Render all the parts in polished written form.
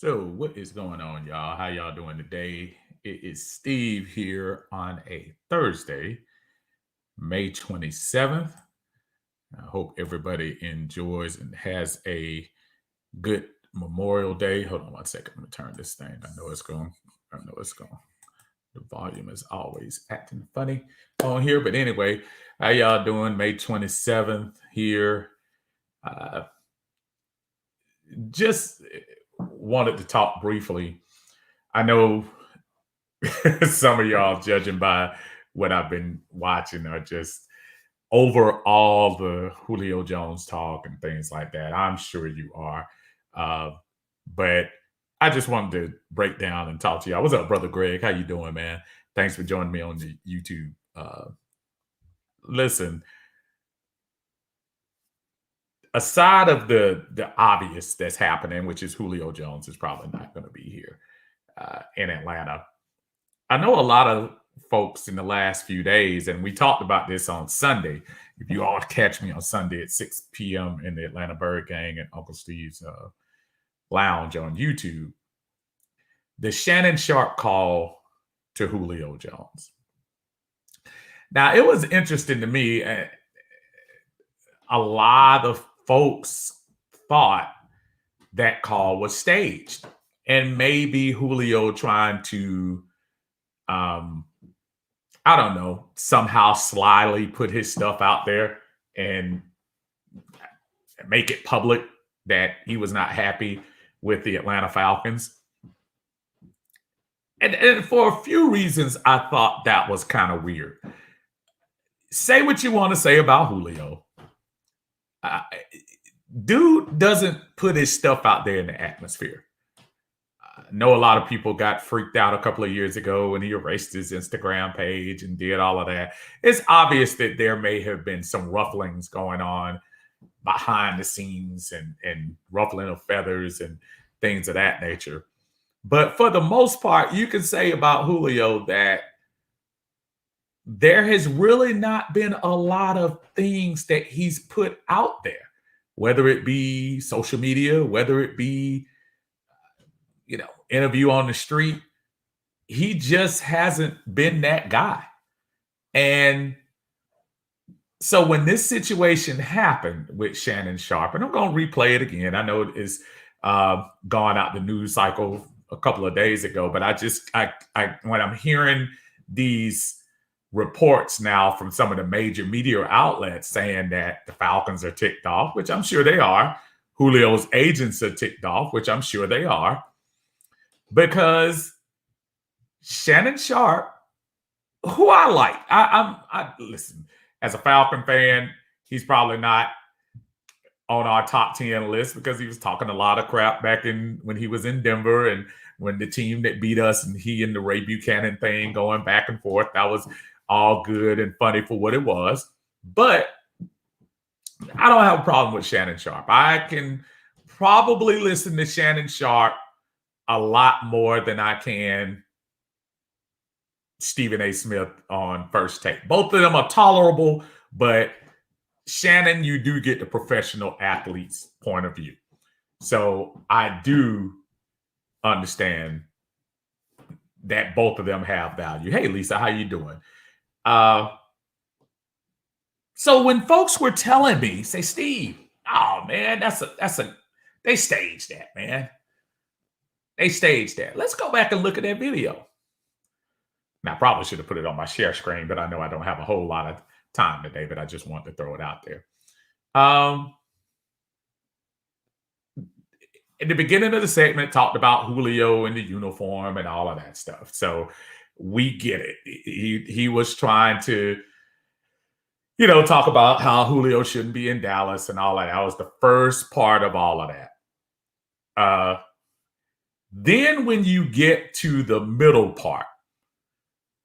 So, what is going on, y'all? How y'all doing today? It is Steve here on a Thursday, May 27th. I hope everybody enjoys and has a good Memorial Day. Hold on one second. Let me turn this thing. I know it's going. I know it's going. The volume is always acting funny on here. But anyway, how y'all doing? May 27th here. Uh, just wanted to talk briefly. I know some of y'all, judging by what I've been watching, are just over all the Julio Jones talk and things like that. I'm sure you are. Uh, but I just wanted to break down and talk to you. What's up, brother Greg? How you doing, man? Thanks for joining me on the YouTube. Listen, aside of the obvious that's happening, which is Julio Jones is probably not going to be here in Atlanta. I know a lot of folks in the last few days, and we talked about this on Sunday. If you all catch me on Sunday at 6 p.m. in the Atlanta Bird Gang and Uncle Steve's Lounge on YouTube, the Shannon Sharpe call to Julio Jones. Now, it was interesting to me. A lot of folks thought that call was staged, and maybe Julio trying to I don't know, somehow slyly put his stuff out there and make it public that he was not happy with the Atlanta Falcons. And for a few reasons, I thought that was kind of weird. Say what you want to say about Julio. Dude doesn't put his stuff out there in the atmosphere. I know a lot of people got freaked out a couple of years ago when he erased his Instagram page and did all of that. It's obvious that there may have been some rufflings going on behind the scenes and ruffling of feathers and things of that nature. But for the most part, you can say about Julio that there has really not been a lot of things that he's put out there, whether it be social media, whether it be interview on the street. He just hasn't been that guy. And so when this situation happened with Shannon Sharpe, and I'm going to replay it again. I know it is gone out the news cycle a couple of days ago, but I when I'm hearing these reports now from some of the major media outlets saying that the Falcons are ticked off, which I'm sure they are. Julio's agents are ticked off, which I'm sure they are. Because Shannon Sharpe, who I like, I listen, as a Falcon fan, he's probably not on our top 10 list because he was talking a lot of crap back when he was in Denver and when the team that beat us and he and the Ray Buchanan thing going back and forth. That was all good and funny for what it was. But I don't have a problem with Shannon Sharpe. I can probably listen to Shannon Sharpe a lot more than I can Stephen A. Smith on First Take. Both of them are tolerable, but Shannon, you do get the professional athlete's point of view. So I do understand that both of them have value. Hey, Lisa, how you doing? So when folks were telling me, say, Steve, oh man, they staged that, man. They staged that. Let's go back and look at that video. Now, I probably should have put it on my share screen, but I know I don't have a whole lot of time today, but I just wanted to throw it out there. In the beginning of the segment, talked about Julio in the uniform and all of that stuff. So we get it. He was trying to, talk about how Julio shouldn't be in Dallas and all that. That was the first part of all of that. Then when you get to the middle part,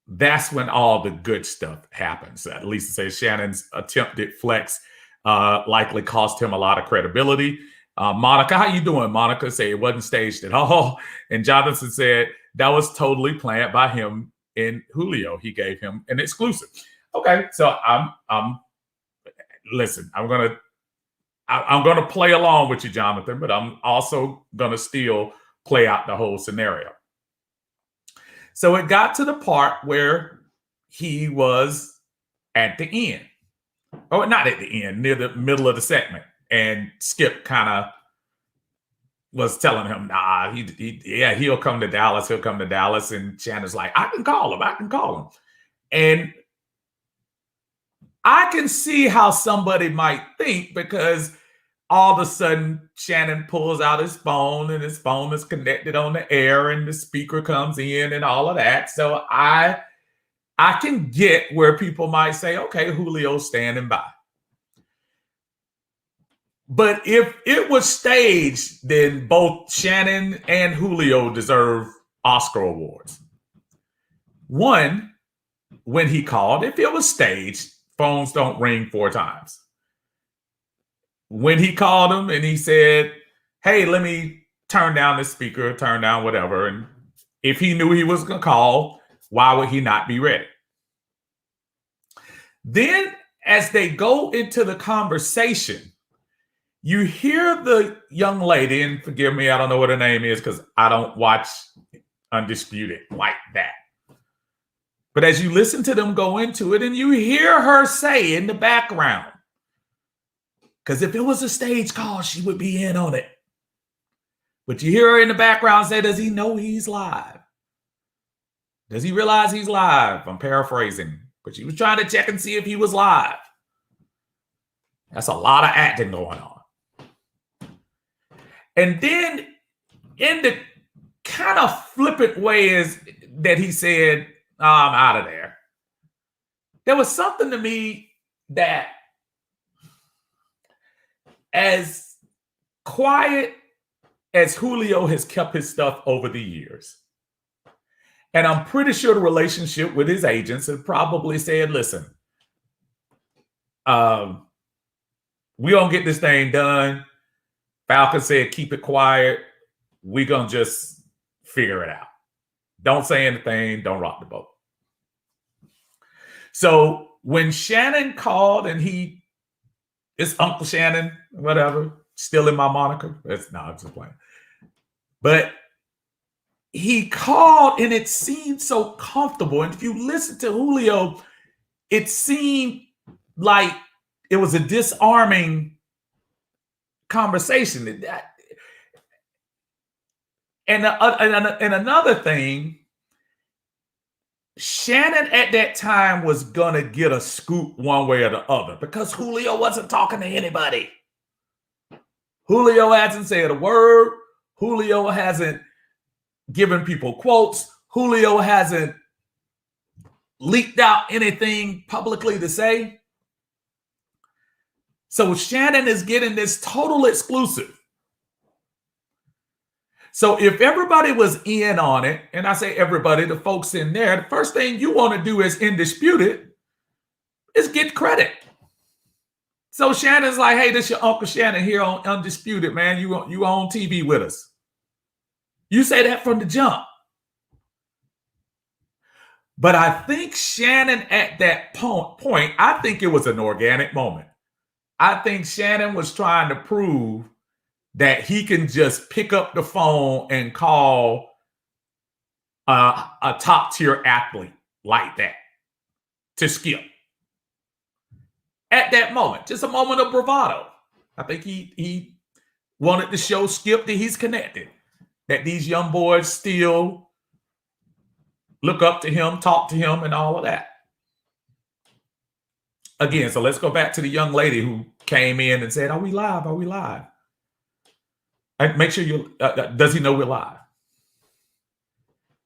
that's when all the good stuff happens. At least it says Shannon's attempted flex likely cost him a lot of credibility. Monica, how you doing? Monica said it wasn't staged at all. And Jonathan said that was totally planned by him and Julio. He gave him an exclusive. Okay, so listen, I'm gonna play along with you, Jonathan, but I'm also gonna steal play out the whole scenario. So it got to the part where he was at the end. Oh, not at the end, near the middle of the segment. And Skip kind of was telling him, nah, he'll come to Dallas. He'll come to Dallas. And Shannon's like, I can call him. And I can see how somebody might think, because all of a sudden Shannon pulls out his phone and his phone is connected on the air and the speaker comes in and all of that. So I can get where people might say, okay, Julio's standing by. But if it was staged, then both Shannon and Julio deserve Oscar awards. One, when he called, if it was staged, phones don't ring 4 times. When he called him and he said, hey, let me turn down the speaker, turn down whatever. And if he knew he was going to call, why would he not be ready? Then as they go into the conversation, you hear the young lady, and forgive me, I don't know what her name is because I don't watch Undisputed like that. But as you listen to them go into it, and you hear her say in the background, because if it was a stage call, she would be in on it. But you hear her in the background say, does he know he's live? Does he realize he's live? I'm paraphrasing. But she was trying to check and see if he was live. That's a lot of acting going on. And then in the kind of flippant ways that he said, oh, I'm out of there, there was something to me that, as quiet as Julio has kept his stuff over the years, and I'm pretty sure the relationship with his agents have probably said, listen, we gonna get this thing done. Falcon said, keep it quiet. We're going to just figure it out. Don't say anything. Don't rock the boat. So when Shannon called, and it's Uncle Shannon, whatever, still in my moniker. I'm just playing. But he called and it seemed so comfortable. And if you listen to Julio, it seemed like it was a disarming conversation. And another thing, Shannon at that time was gonna get a scoop one way or the other, because Julio wasn't talking to anybody. Julio hasn't said a word. Julio hasn't given people quotes. Julio hasn't leaked out anything publicly to say. So Shannon is getting this total exclusive. So if everybody was in on it, and I say everybody, the folks in there, the first thing you want to do as Undisputed is get credit. So Shannon's like, hey, this your Uncle Shannon here on Undisputed, man. You on TV with us. You say that from the jump. But I think Shannon at that point, I think it was an organic moment. I think Shannon was trying to prove that he can just pick up the phone and call a top tier athlete like that to Skip. At that moment, just a moment of bravado. I think he wanted to show Skip that he's connected, that these young boys still look up to him, talk to him, and all of that. Again, so let's go back to the young lady who came in and said, are we live? Are we live? And make sure does he know we're live?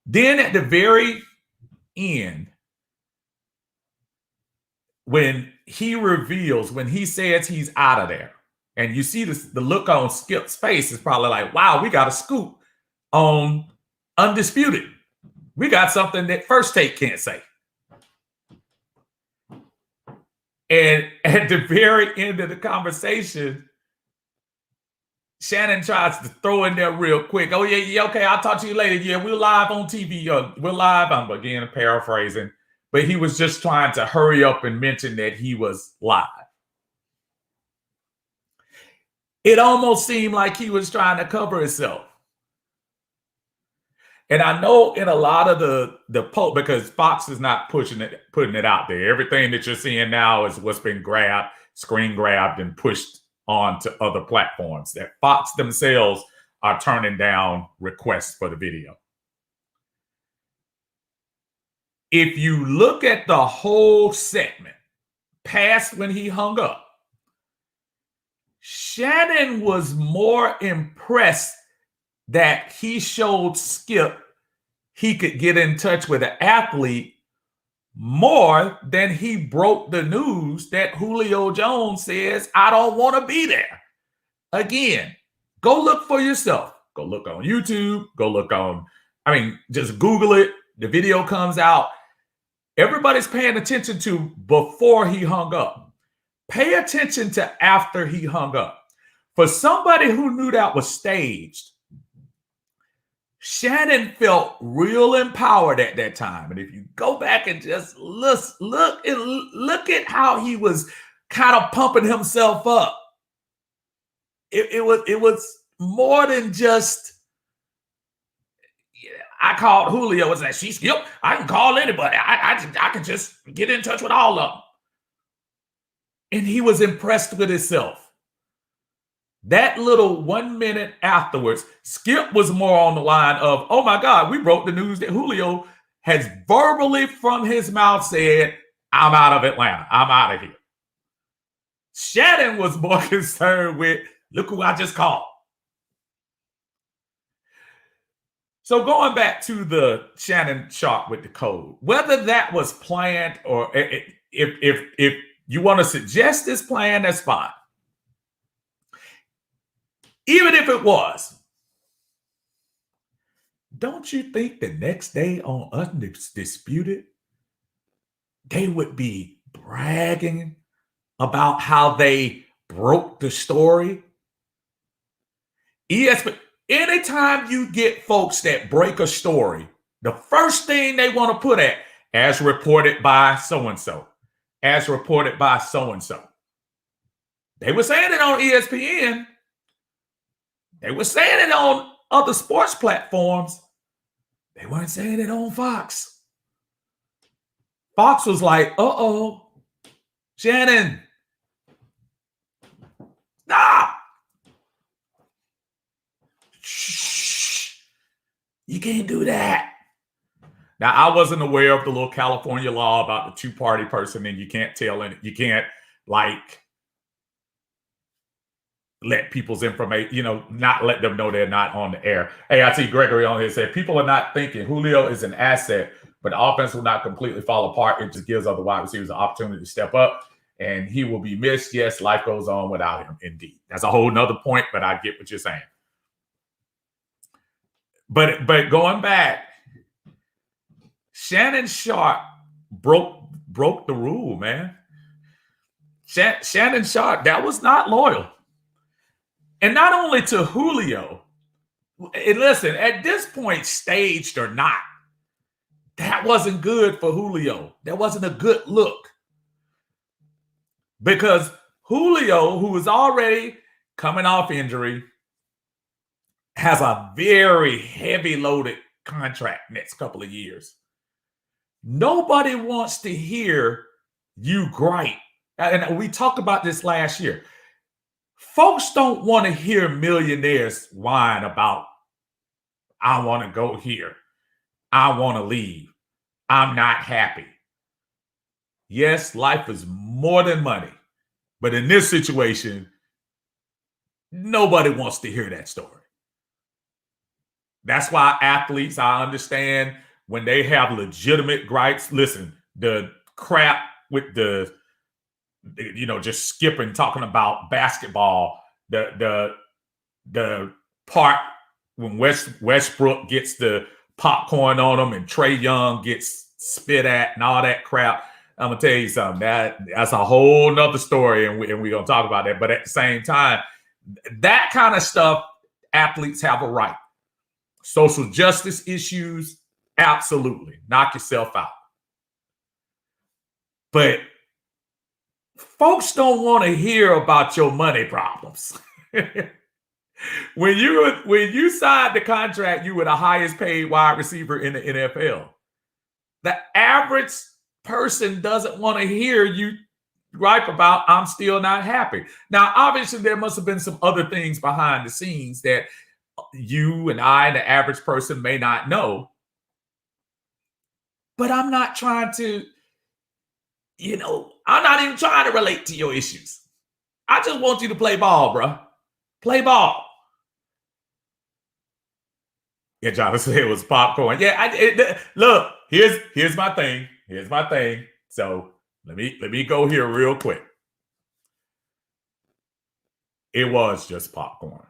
Then at the very end, when he reveals, when he says he's out of there, and you see the look on Skip's face is probably like, wow, we got a scoop on Undisputed. We got something that First Take can't say. And at the very end of the conversation, Shannon tries to throw in there real quick. Oh, yeah, okay, I'll talk to you later. Yeah, we're live on TV. We're live. I'm again paraphrasing. But he was just trying to hurry up and mention that he was live. It almost seemed like he was trying to cover himself. And I know in a lot of the post, because Fox is not putting it out there. Everything that you're seeing now is what's been grabbed, screen grabbed, and pushed on to other platforms. That Fox themselves are turning down requests for the video. If you look at the whole segment, past when he hung up, Shannon was more impressed that he showed Skip he could get in touch with an athlete more than he broke the news that Julio Jones says, I don't want to be there. Again, go look for yourself. Go look on YouTube. Go look on, just Google it. The video comes out. Everybody's paying attention to before he hung up. Pay attention to after he hung up. For somebody who knew that was staged, Shannon felt real empowered at that time. And if you go back and just look at how he was kind of pumping himself up, it was more than just, I called Julio and said, she's Skip. I can call anybody. I can just get in touch with all of them. And he was impressed with himself. That little 1 minute afterwards, Skip was more on the line of, oh my God, we broke the news that Julio has verbally from his mouth said, I'm out of Atlanta. I'm out of here. Shannon was more concerned with, look who I just called. So going back to the Shannon Sharpe with the code, whether that was planned or if you want to suggest this plan, that's fine. Even if it was, don't you think the next day on Undisputed, they would be bragging about how they broke the story? ESPN, anytime you get folks that break a story, the first thing they want to put at, as reported by so-and-so, as reported by so-and-so. They were saying it on ESPN. They were saying it on other sports platforms. They weren't saying it on Fox. Fox was like, uh-oh, Shannon, stop. Shh, you can't do that. Now, I wasn't aware of the little California law about the two-party person, and you can't tell it. You can't, let people's information, not let them know they're not on the air. Hey, I see Gregory on here said, people are not thinking Julio is an asset, but the offense will not completely fall apart. It just gives other wide receivers an opportunity to step up, and he will be missed. Yes, life goes on without him, indeed. That's a whole nother point, but I get what you're saying. But going back, Shannon Sharpe broke the rule, man. Shannon Sharpe, that was not loyal. And not only to Julio, and listen, at this point, staged or not, that wasn't good for Julio. That wasn't a good look. Because Julio, who was already coming off injury, has a very heavy loaded contract next couple of years. Nobody wants to hear you gripe. And we talked about this last year. Folks don't want to hear millionaires whine about, I want to go here. I want to leave. I'm not happy. Yes, life is more than money. But in this situation, nobody wants to hear that story. That's why athletes, I understand, when they have legitimate gripes, listen, the crap with just skipping, talking about basketball, the part when Westbrook gets the popcorn on him and Trae Young gets spit at and all that crap. I'm gonna tell you something, that's a whole nother story, and we're gonna talk about that. But at the same time, that kind of stuff, athletes have a right. Social justice issues, absolutely. Knock yourself out. But folks don't want to hear about your money problems. When you signed the contract, you were the highest paid wide receiver in the NFL. The average person doesn't want to hear you gripe about I'm still not happy. Now, obviously, there must have been some other things behind the scenes that you and I, the average person, may not know. But I'm not trying to, I'm not even trying to relate to your issues. I just want you to play ball, bro. Play ball. Yeah, Jonathan said it was popcorn. Yeah, look, here's my thing. Here's my thing. So let me go here real quick. It was just popcorn.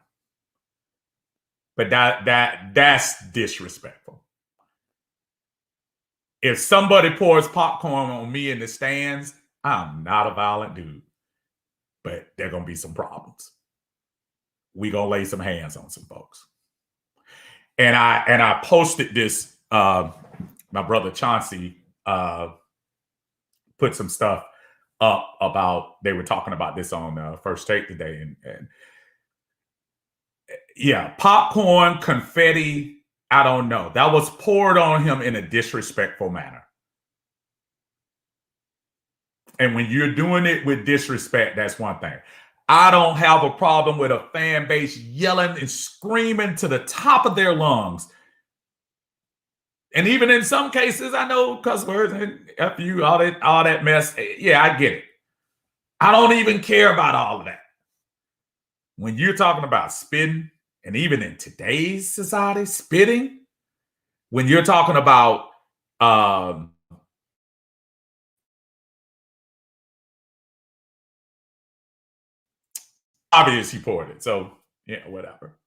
But that's disrespectful. If somebody pours popcorn on me in the stands, I'm not a violent dude. But there are gonna be some problems. We gonna lay some hands on some folks. And I posted this. My brother Chauncey put some stuff up about. They were talking about this on First Take today, and yeah, popcorn, confetti. I don't know. That was poured on him in a disrespectful manner. And when you're doing it with disrespect, that's one thing. I don't have a problem with a fan base yelling and screaming to the top of their lungs. And even in some cases, I know cuss words and F you, all that mess. Yeah, I get it. I don't even care about all of that. When you're talking about spitting, and even in today's society, spitting, when you're talking about obvious he poured it. So yeah, whatever.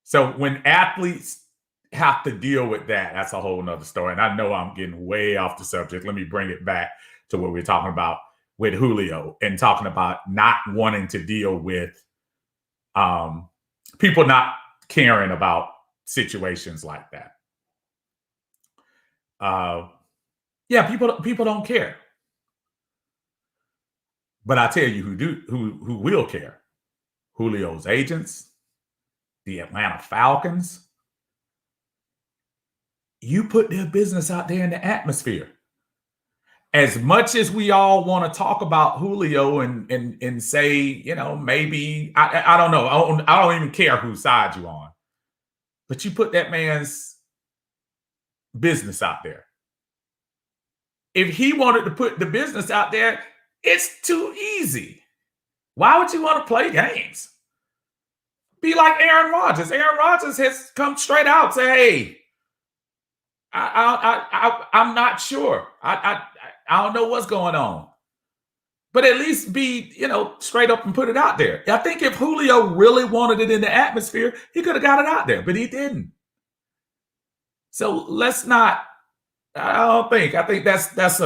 So when athletes have to deal with that, that's a whole nother story. And I know I'm getting way off the subject. Let me bring it back to what we're talking about with Julio and talking about not wanting to deal with people not caring about situations like that. Yeah, people don't care. But I tell you who will care. Julio's agents, the Atlanta Falcons. You put their business out there in the atmosphere. As much as we all want to talk about Julio and say, maybe I don't know. I don't even care whose side you on. But you put that man's business out there. If he wanted to put the business out there, it's too easy. Why would you want to play games? Be like Aaron Rodgers. Aaron Rodgers has come straight out and say, hey, I'm not sure. I don't know what's going on. But at least be, straight up and put it out there. I think if Julio really wanted it in the atmosphere, he could have got it out there, but he didn't. So let's not. I think that's that's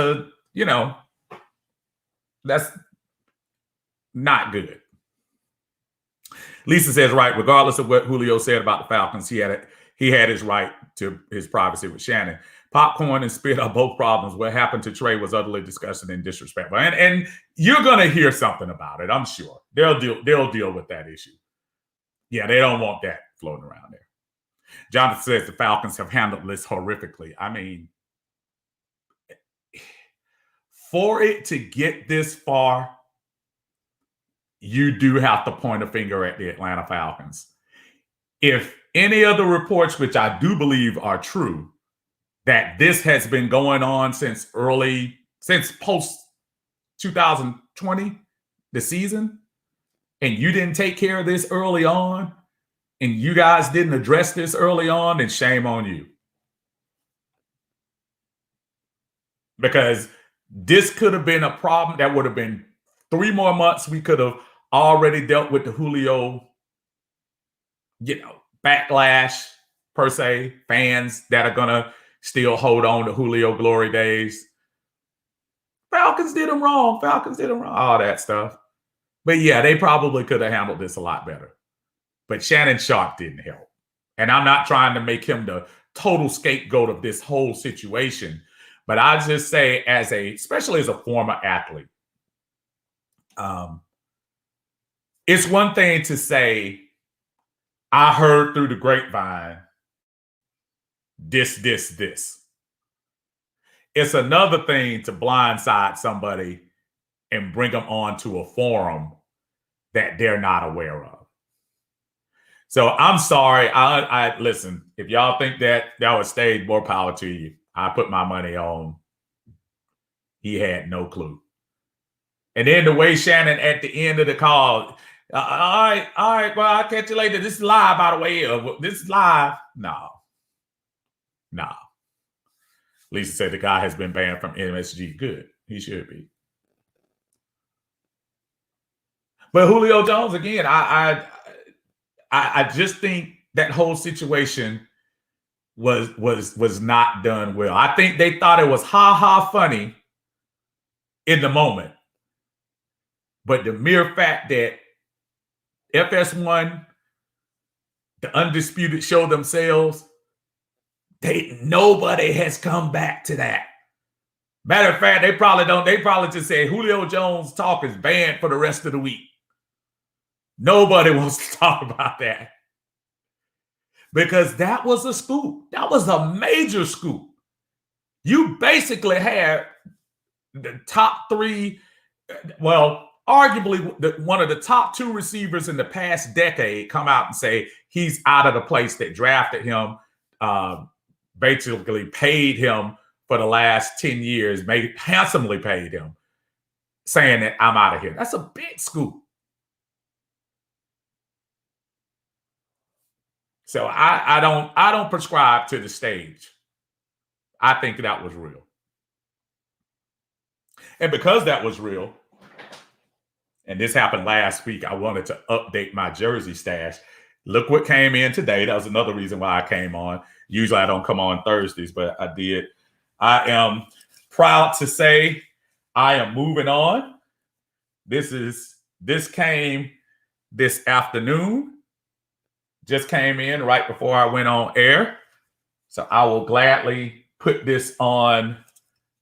not good. Lisa says, right, regardless of what Julio said about the Falcons, he had his right to his privacy with Shannon. Popcorn and spit are both problems. What happened to Trey was utterly disgusting and disrespectful. And you're gonna hear something about it, I'm sure. They'll deal with that issue. Yeah, they don't want that floating around there. Jonathan says the Falcons have handled this horrifically. I mean, for it to get this far, you do have to point a finger at the Atlanta Falcons. If any of the reports, which I do believe are true, that this has been going on since post 2020, the season, and you didn't take care of this early on, and you guys didn't address this early on, then shame on you. Because this could have been a problem that would have been 3 more months. We could have already dealt with the Julio, backlash per se, fans that are gonna still hold on to Julio glory days. Falcons did them wrong. All that stuff. But yeah, they probably could have handled this a lot better. But Shannon Sharpe didn't help. And I'm not trying to make him the total scapegoat of this whole situation. But I just say, especially as a former athlete, it's one thing to say, I heard through the grapevine this. It's another thing to blindside somebody and bring them onto a forum that they're not aware of. So I'm sorry. I listen. If y'all think that was staged, more power to you. I put my money on. He had no clue. And then the way Shannon at the end of the call, all right. Well, I'll catch you later. This is live, by the way. This is live. No. Lisa said the guy has been banned from MSG. Good. He should be. But Julio Jones, again, I just think that whole situation was not done well. I think they thought it was ha funny in the moment. But the mere fact that FS1, the Undisputed show themselves, nobody has come back to that. Matter of fact, they probably don't. They probably just say Julio Jones talk is banned for the rest of the week. Nobody wants to talk about that. Because that was a scoop. That was a major scoop. You basically had the top three, well, arguably one of the top two receivers in the past decade come out and say he's out of the place that drafted him, basically paid him for the last 10 years, handsomely paid him, saying that I'm out of here. That's a big scoop. So I don't prescribe to the stage. I think that was real. And because that was real, and this happened last week, I wanted to update my jersey stash. Look what came in today. That was another reason why I came on. Usually I don't come on Thursdays, but I did. I am proud to say I am moving on. This came this afternoon. Just came in right before I went on air. So I will gladly put this on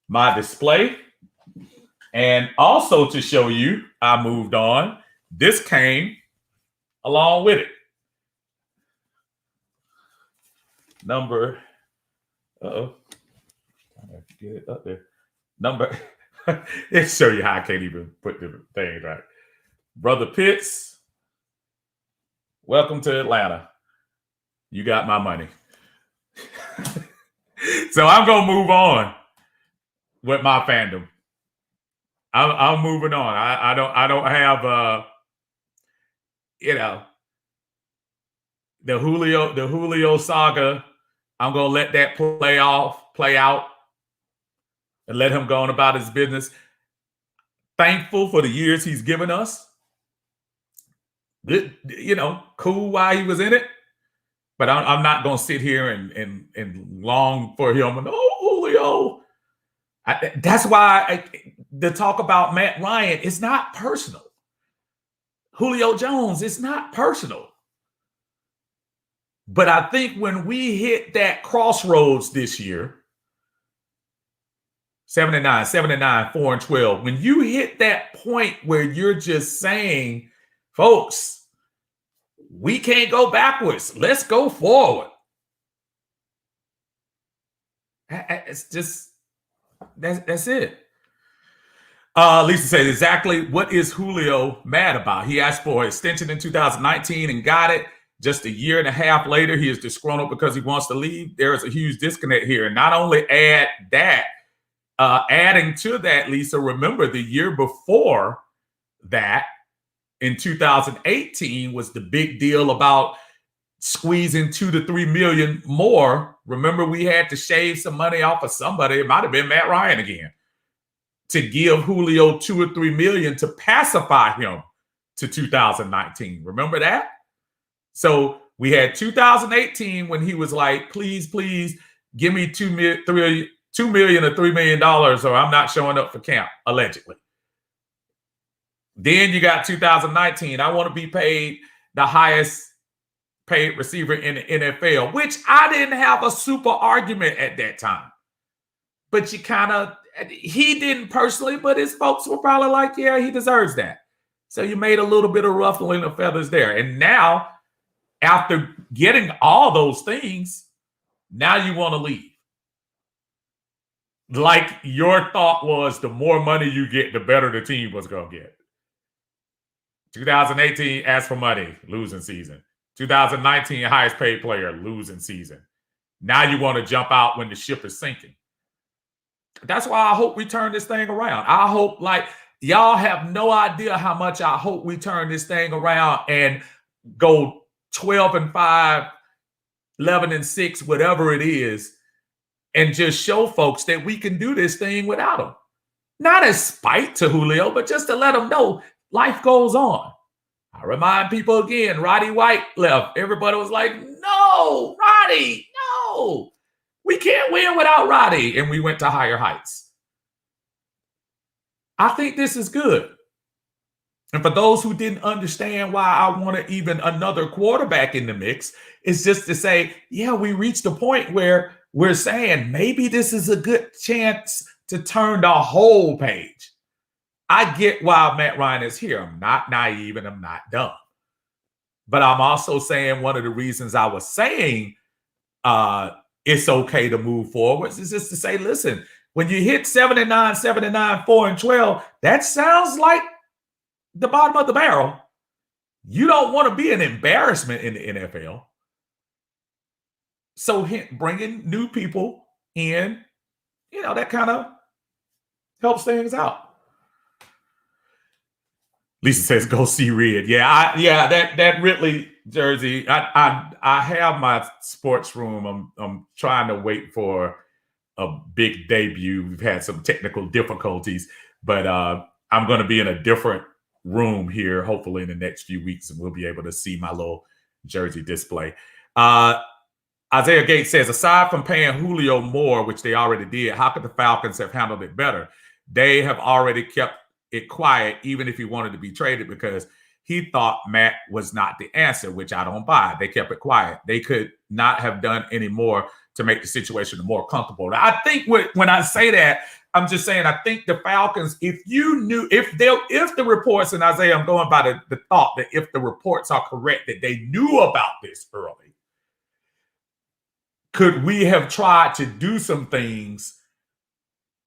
my display. And also to show you, I moved on. This came along with it. Number, I have to get it up there. Number, it show you how I can't even put the thing right. Brother Pitts, welcome to Atlanta. You got my money. So I'm gonna move on with my fandom. I'm moving on. I don't have the Julio saga. I'm gonna let that play out, and let him go on about his business. Thankful for the years he's given us. Good, cool while he was in it. But I'm not gonna sit here and long for him. Julio. That's why the talk about Matt Ryan is not personal. Julio Jones is not personal. But I think when we hit that crossroads this year, 7-9, 4-12, when you hit that point where you're just saying, folks, we can't go backwards. Let's go forward. It's just, that's it. Lisa says, exactly what is Julio mad about? He asked for an extension in 2019 and got it. Just a year and a half later, he is disgruntled because he wants to leave. There is a huge disconnect here. And not only adding to that, Lisa, remember the year before that, in 2018, was the big deal about squeezing $2 to $3 million more. Remember, we had to shave some money off of somebody. It might have been Matt Ryan again, to give Julio $2 or $3 million to pacify him to 2019. Remember that? So we had 2018 when he was like, please give me $2 million or $3 million, or I'm not showing up for camp, allegedly. Then you got 2019. I want to be paid the highest paid receiver in the NFL, which I didn't have a super argument at that time. But he didn't personally, but his folks were probably like, yeah, he deserves that. So you made a little bit of ruffling of feathers there. And now, after getting all those things, now you want to leave. Like your thought was the more money you get, the better the team was going to get. 2018, ask for money, losing season. 2019, highest paid player, losing season. Now you want to jump out when the ship is sinking. That's why I hope we turn this thing around. I hope, like, y'all have no idea how much I hope we turn this thing around and go 12-5, 11-6, whatever it is, and just show folks that we can do this thing without him. Not as spite to Julio, but just to let them know life goes on. I remind people again, Roddy White left. Everybody was like, no, Roddy, no. We can't win without Roddy. And we went to higher heights. I think this is good. And for those who didn't understand why I wanted even another quarterback in the mix, it's just to say, yeah, we reached a point where we're saying maybe this is a good chance to turn the whole page. I get why Matt Ryan is here. I'm not naive and I'm not dumb. But I'm also saying one of the reasons I was saying it's okay to move forward is just to say, listen, when you hit 7-9, 7-9, 4-12, that sounds like the bottom of the barrel. You don't want to be an embarrassment in the NFL. So bringing new people in, that kind of helps things out. Lisa says, "Go see Red." Yeah, that Ridley jersey. I have my sports room. I'm trying to wait for a big debut. We've had some technical difficulties, but I'm going to be in a different room here, hopefully in the next few weeks, and we'll be able to see my little jersey display. Isaiah Gates says, aside from paying Julio more, which they already did, how could the Falcons have handled it better? They have already kept it quiet, even if he wanted to be traded, because he thought Matt was not the answer, which I don't buy. They kept it quiet. They could not have done any more to make the situation more comfortable. I think when I say that, I'm just saying, I think the Falcons, if the reports, and Isaiah, I'm going by the thought that if the reports are correct, that they knew about this early, could we have tried to do some things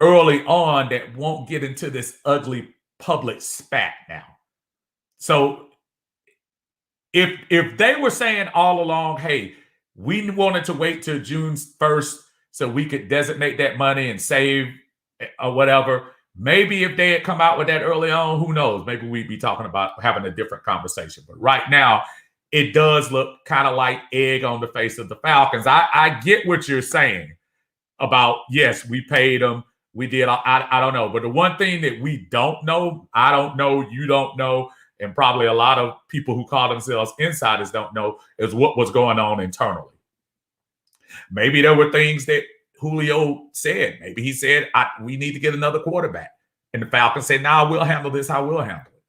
early on that won't get into this ugly public spat now? So if they were saying all along, hey, we wanted to wait till June 1st so we could designate that money and save or whatever, maybe if they had come out with that early on, who knows? Maybe we'd be talking about having a different conversation. But right now, it does look kind of like egg on the face of the Falcons. I get what you're saying about, yes, we paid them. We did. I don't know. But the one thing that we don't know, I don't know, you don't know, and probably a lot of people who call themselves insiders don't know, is what was going on internally. Maybe there were things that Julio said. Maybe he said, we need to get another quarterback. And the Falcons said, nah, we'll handle this. I will handle it.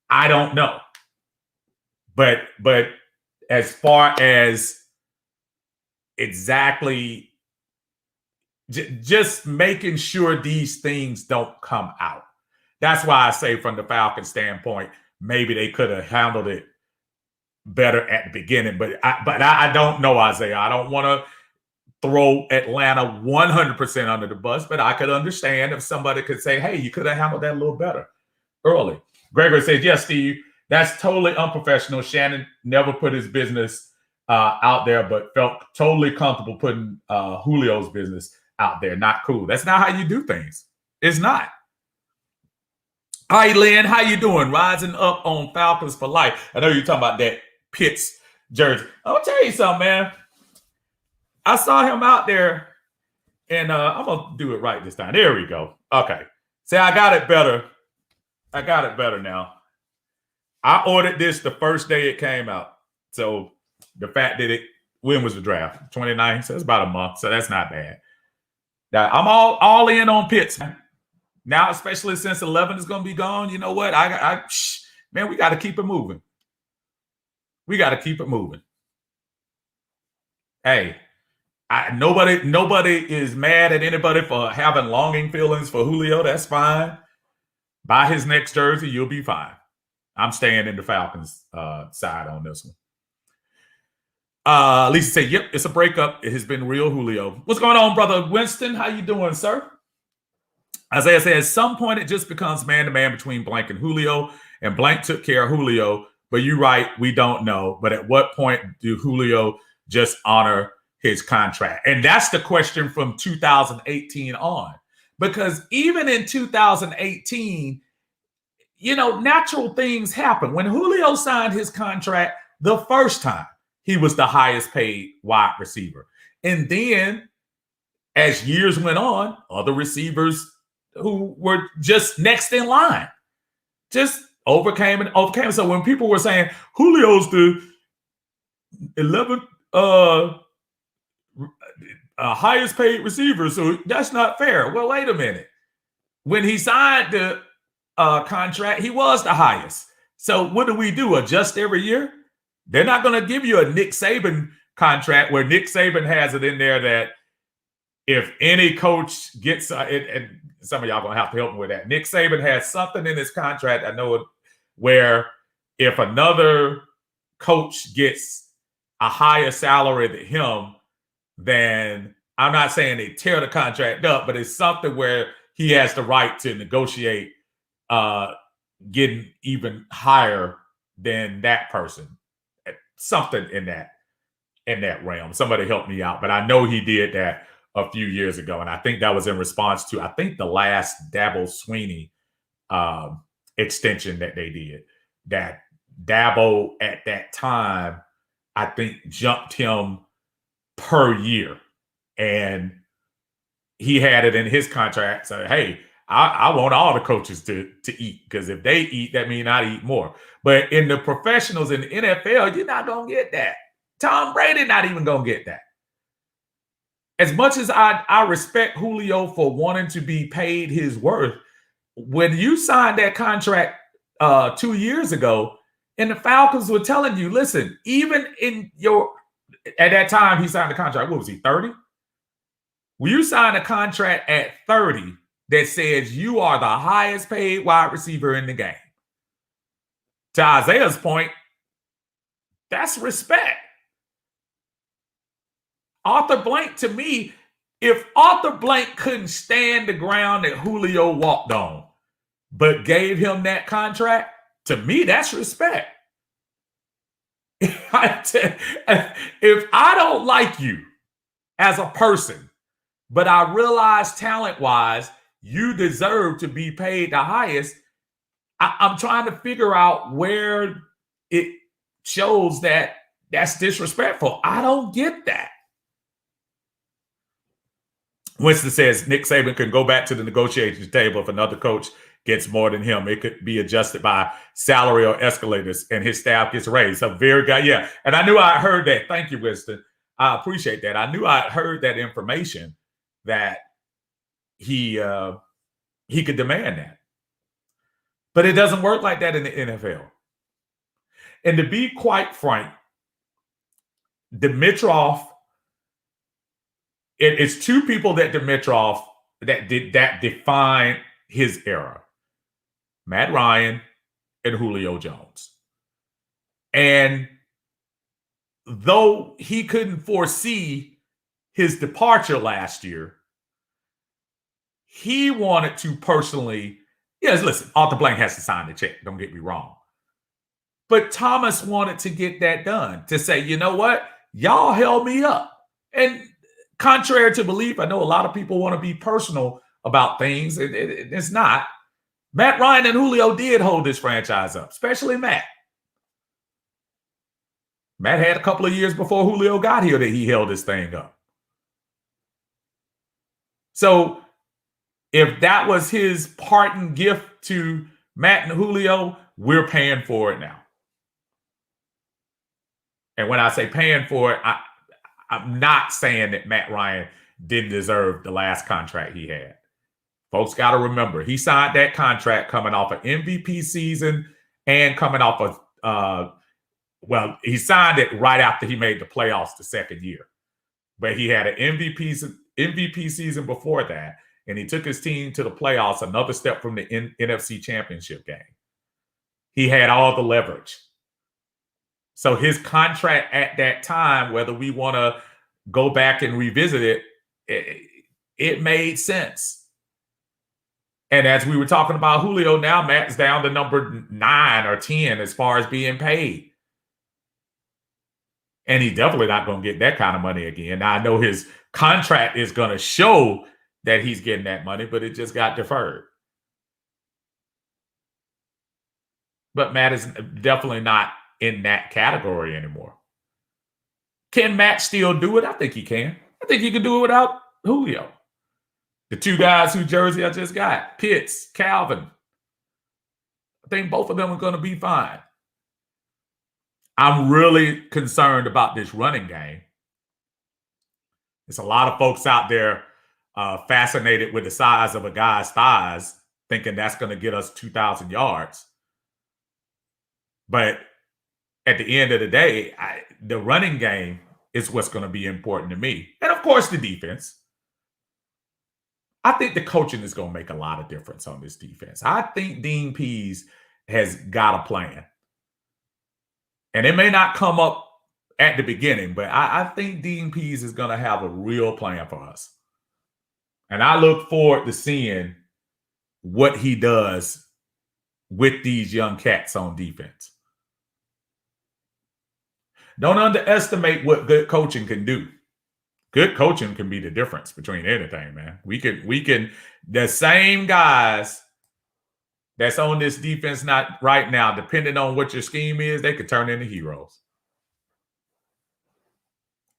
I don't know. But as far as exactly just making sure these things don't come out. That's why I say from the Falcons standpoint, maybe they could have handled it better at the beginning. But I don't know, Isaiah. I don't want to throw Atlanta 100% under the bus, but I could understand if somebody could say, hey, you could have handled that a little better early. Gregory says, yes, Steve, that's totally unprofessional. Shannon never put his business out there, but felt totally comfortable putting Julio's business out there. Not cool. That's not how you do things. It's not. Hi, Lynn. How you doing? Rising up on Falcons for life. I know you're talking about that Pitts jersey. I'll tell you something, man. I saw him out there, and I'm going to do it right this time. There we go. Okay. See, I got it better. I got it better now. I ordered this the first day it came out. So the fact that when was the draft? 29, so it's about a month. So that's not bad. Now, I'm all in on Pitts. Now, especially since 11 is going to be gone, you know what? Man, we got to keep it moving. We got to keep it moving. Hey, nobody is mad at anybody for having longing feelings for Julio. That's fine. Buy his next jersey, you'll be fine. I'm staying in the Falcons side on this one. Lisa say, yep, it's a breakup. It has been real, Julio. What's going on, brother Winston? How you doing, sir? Isaiah said, at some point it just becomes man-to-man between Blank and Julio, and Blank took care of Julio. But you're right, we don't know. But at what point do Julio just honor his contract? And that's the question from 2018 on. Because even in 2018, natural things happen. When Julio signed his contract the first time, he was the highest paid wide receiver. And then as years went on, other receivers who were just next in line just overcame and overcame. So when people were saying Julio's the 11th highest paid receiver, so that's not fair. Well, wait a minute. When he signed the contract, he was the highest. So what do? Adjust every year? They're not going to give you a Nick Saban contract where Nick Saban has it in there that if any coach gets and some of y'all going to have to help me with that. Nick Saban has something in his contract, I know it, where if another coach gets a higher salary than him, then I'm not saying they tear the contract up, but it's something where he has the right to negotiate getting even higher than that person. Something in that realm. Somebody help me out. But I know he did that a few years ago. And I think that was in response to, I think, the last Dabo Sweeney extension that they did. That Dabo at that time, I think, jumped him per year. And he had it in his contract. So, hey, I want all the coaches to eat, because if they eat, that means I eat more. But in the professionals in the NFL, you're not going to get that. Tom Brady not even going to get that. As much as I respect Julio for wanting to be paid his worth, when you signed that contract 2 years ago, and the Falcons were telling you, listen, even at that time he signed the contract, what was he, 30? When you sign a contract at 30 that says you are the highest paid wide receiver in the game, to Isaiah's point, that's respect. Arthur Blank, to me, if Arthur Blank couldn't stand the ground that Julio walked on, but gave him that contract, to me, that's respect. If I don't like you as a person, but I realize talent-wise, you deserve to be paid the highest, I'm trying to figure out where it shows that that's disrespectful. I don't get that. Winston says Nick Saban can go back to the negotiations table if another coach gets more than him. It could be adjusted by salary or escalators, and his staff gets raised. So very good. Yeah. And I knew I heard that. Thank you, Winston. I appreciate that. I knew I heard that information that he could demand that. But it doesn't work like that in the NFL. And to be quite frank, Dimitroff, it's two people that Dimitroff that define his era: Matt Ryan and Julio Jones. And though he couldn't foresee his departure last year, he wanted to personally, yes, listen, Arthur Blank has to sign the check, don't get me wrong. But Thomas wanted to get that done, to say, you know what? Y'all held me up. And contrary to belief, I know a lot of people want to be personal about things. It's not. Matt Ryan and Julio did hold this franchise up, especially Matt. Matt had a couple of years before Julio got here that he held this thing up. So if that was his parting gift to Matt and Julio, we're paying for it now. And when I say paying for it, I'm not saying that Matt Ryan didn't deserve the last contract he had. Folks got to remember, he signed that contract coming off an MVP season and coming off of, he signed it right after he made the playoffs the second year. But he had an MVP season before that, and he took his team to the playoffs, another step from the NFC Championship game. He had all the leverage. So his contract at that time, whether we want to go back and revisit it made sense. And as we were talking about Julio, now Matt's down to number 9 or 10 as far as being paid. And he's definitely not going to get that kind of money again. Now, I know his contract is going to show that he's getting that money, but it just got deferred. But Matt is definitely not in that category anymore. Can Matt still do it? I think he can. I think he can do it without Julio. The 2 guys whose jersey I just got, Pitts, Calvin. I think both of them are going to be fine. I'm really concerned about this running game. There's a lot of folks out there fascinated with the size of a guy's thighs, thinking that's going to get us 2,000 yards. But at the end of the day, the running game is what's going to be important to me. And, of course, the defense. I think the coaching is going to make a lot of difference on this defense. I think Dean Pease has got a plan. And it may not come up at the beginning, but I think Dean Pease is going to have a real plan for us. And I look forward to seeing what he does with these young cats on defense. Don't underestimate what good coaching can do. Good coaching can be the difference between anything, man. We can the same guys that's on this defense not right now, depending on what your scheme is, they could turn into heroes.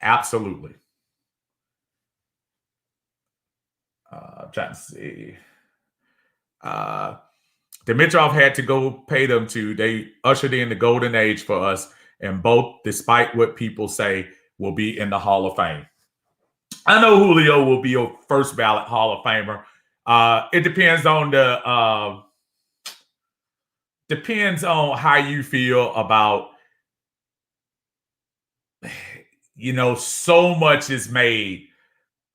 Absolutely. I'm trying to see. Dimitrov had to go pay them too. They ushered in the golden age for us, and both, despite what people say, will be in the Hall of Fame. I know Julio will be a first ballot Hall of Famer. It depends on how you feel about, so much is made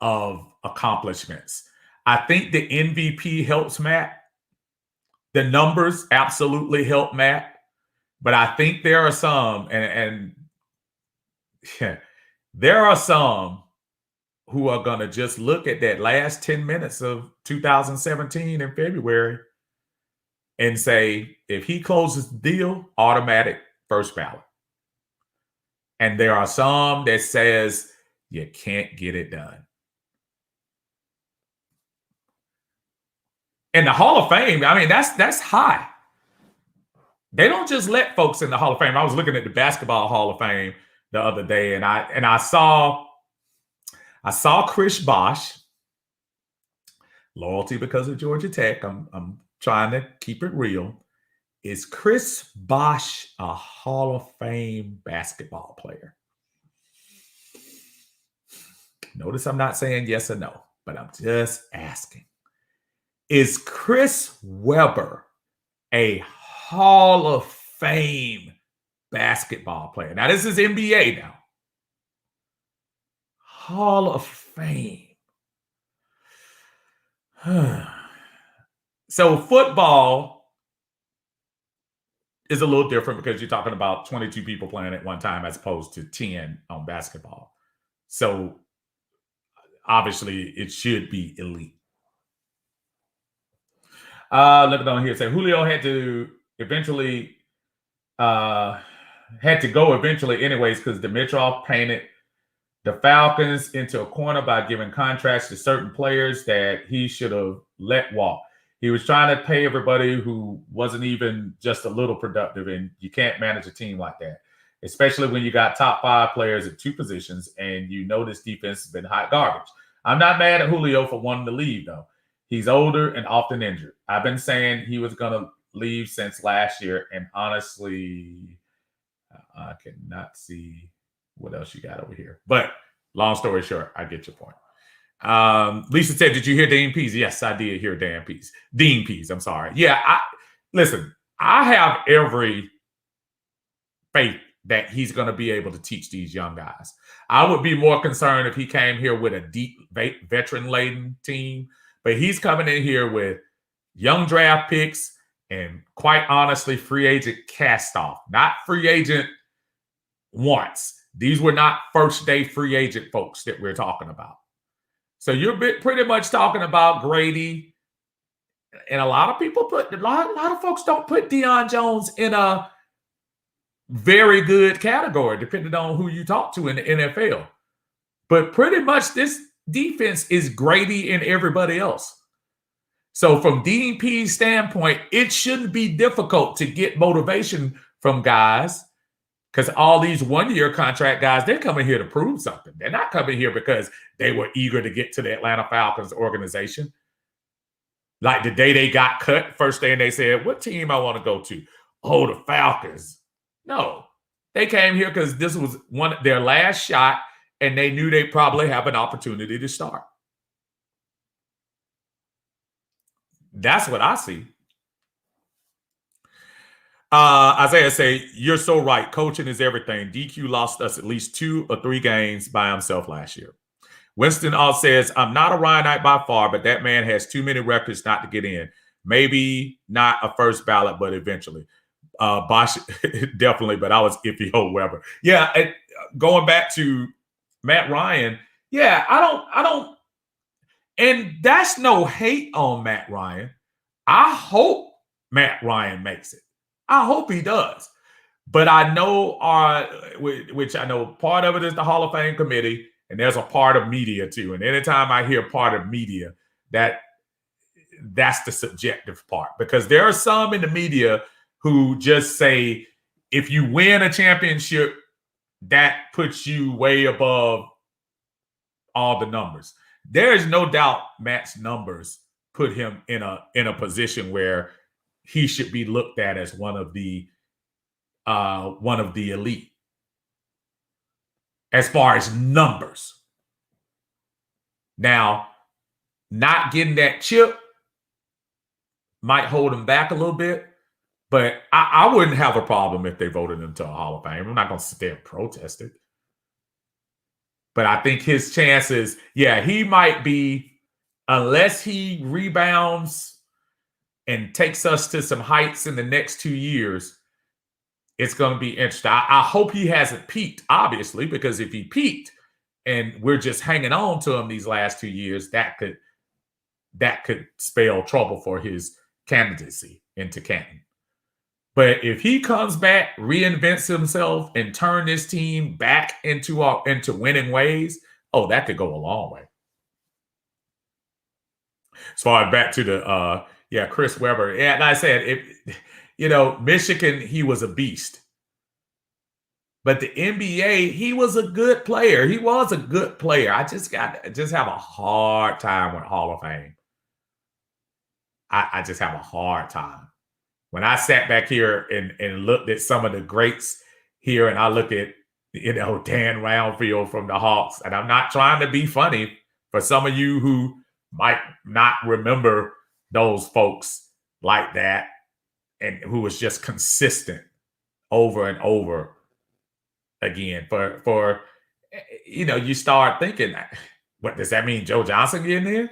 of accomplishments. I think the MVP helps Matt. The numbers absolutely help Matt. But I think there are some, and there are some who are going to just look at that last 10 minutes of 2017 in February and say, if he closes the deal, automatic first ballot. And there are some that says you can't get it done. In the Hall of Fame, I mean, that's high. They don't just let folks in the Hall of Fame. I was looking at the Basketball Hall of Fame the other day, and I saw Chris Bosh, loyalty because of Georgia Tech. I'm trying to keep it real. Is Chris Bosh a Hall of Fame basketball player? Notice I'm not saying yes or no, but I'm just asking. Is Chris Webber a Hall of Fame basketball player? Now, this is NBA now. Hall of Fame. So football is a little different because you're talking about 22 people playing at one time as opposed to 10 on basketball. So obviously it should be elite. Look on here. Say Julio had to go eventually anyways because Dimitrov painted the Falcons into a corner by giving contracts to certain players that he should have let walk. He was trying to pay everybody who wasn't even just a little productive, and you can't manage a team like that, especially when you got top 5 players at 2 positions and this defense has been hot garbage. I'm not mad at Julio for wanting to leave, though. He's older and often injured. I've been saying he was going to leave since last year, and honestly, I cannot see what else you got over here. But long story short, I get your point. Lisa said, did you hear Dean Pease? Yes, I did hear Dean Pease. I'm sorry. Yeah, listen, I have every faith that he's going to be able to teach these young guys. I would be more concerned if he came here with a deep veteran-laden team, but he's coming in here with young draft picks and, quite honestly, free agent cast-off. Not free agent once. These were not first-day free agent folks that we're talking about. So you're pretty much talking about Grady. And a lot of people a lot of folks don't put Deion Jones in a very good category, depending on who you talk to in the NFL. But pretty much this defense is Grady and everybody else. So from Dean P's standpoint, it shouldn't be difficult to get motivation from guys, because all these one-year contract guys, they're coming here to prove something. They're not coming here because they were eager to get to the Atlanta Falcons organization. Like the day they got cut, first day, and they said, what team I want to go to? Oh, the Falcons. No. They came here because this was their last shot, and they knew they'd probably have an opportunity to start. That's what I see. Isaiah say, you're so right. Coaching is everything. DQ lost us at least 2 or 3 games by himself last year. Winston all says, I'm not a Ryanite by far, but that man has too many records not to get in. Maybe not a first ballot, but eventually. Bosch, definitely, but I was iffy on Weber. Yeah, going back to Matt Ryan, yeah, I don't, and that's no hate on Matt Ryan. I hope Matt Ryan makes it. I hope he does. But I know, which I know part of it is the Hall of Fame committee, and there's a part of media too. And anytime I hear part of media, that's the subjective part, because there are some in the media who just say, if you win a championship, that puts you way above all the numbers. There is no doubt Matt's numbers put him in a position where he should be looked at as one of the elite as far as numbers. Now, not getting that chip might hold him back a little bit, but I wouldn't have a problem if they voted him to a Hall of Fame. I'm not going to sit there and protest it. But I think his chances, yeah, he might be, unless he rebounds and takes us to some heights in the next 2 years, it's going to be interesting. I hope he hasn't peaked, obviously, because if he peaked and we're just hanging on to him these last 2 years, that could spell trouble for his candidacy into Canton. But if he comes back, reinvents himself, and turn this team back into winning ways, oh, that could go a long way. As far as back to the Chris Webber. Yeah, like I said, Michigan, he was a beast. But the NBA, he was a good player. He was a good player. I just have a hard time with Hall of Fame. I just have a hard time. When I sat back here and looked at some of the greats here, and I look at, Dan Roundfield from the Hawks, and I'm not trying to be funny for some of you who might not remember those folks like that, and who was just consistent over and over again. For you start thinking, what does that mean? Joe Johnson getting in?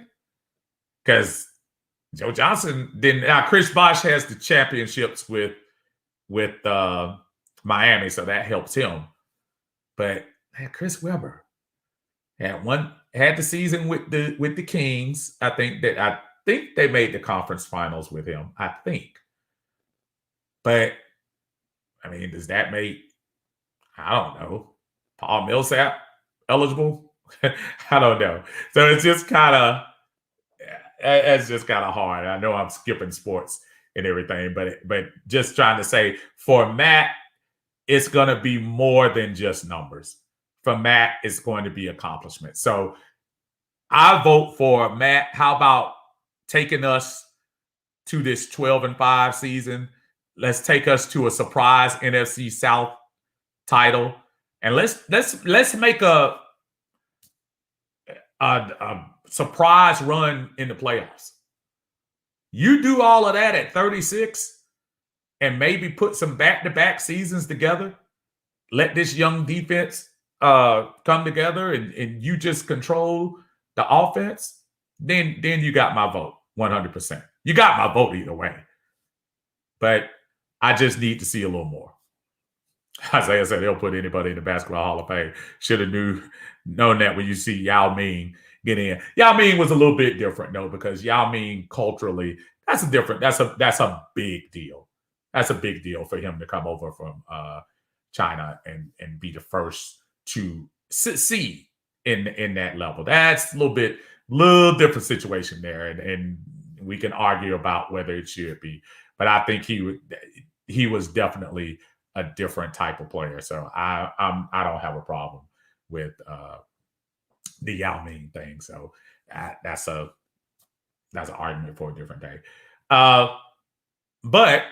Because Joe Johnson didn't. Now Chris Bosh has the championships with Miami, so that helps him. But Chris Webber had the season with the Kings. I think they made the conference finals with him. I think. But I mean, does that make, I don't know, Paul Millsap eligible? I don't know. So it's just kind of hard. I know I'm skipping sports and everything, but just trying to say, for Matt, it's going to be more than just numbers. For Matt, it's going to be accomplishment. So I vote for Matt. How about taking us to this 12-5 season? Let's take us to a surprise NFC South title, and let's make a surprise run in the playoffs. You do all of that at 36 and maybe put some back-to-back seasons together. Let this young defense come together, and you just control the offense. Then you got my vote 100%. You got my vote either way. But I just need to see a little more. Isaiah said they'll put anybody in the Basketball Hall of Fame. Should have known that when you see Yao Ming get in. Yao Ming was a little bit different though, because Yao Ming culturally, that's a big deal. That's a big deal for him to come over from China and be the first to succeed in that level. That's a little different situation there, and we can argue about whether it should be, but I think he was definitely a different type of player. So I don't have a problem with the Yao Ming thing. So that's an argument for a different day. But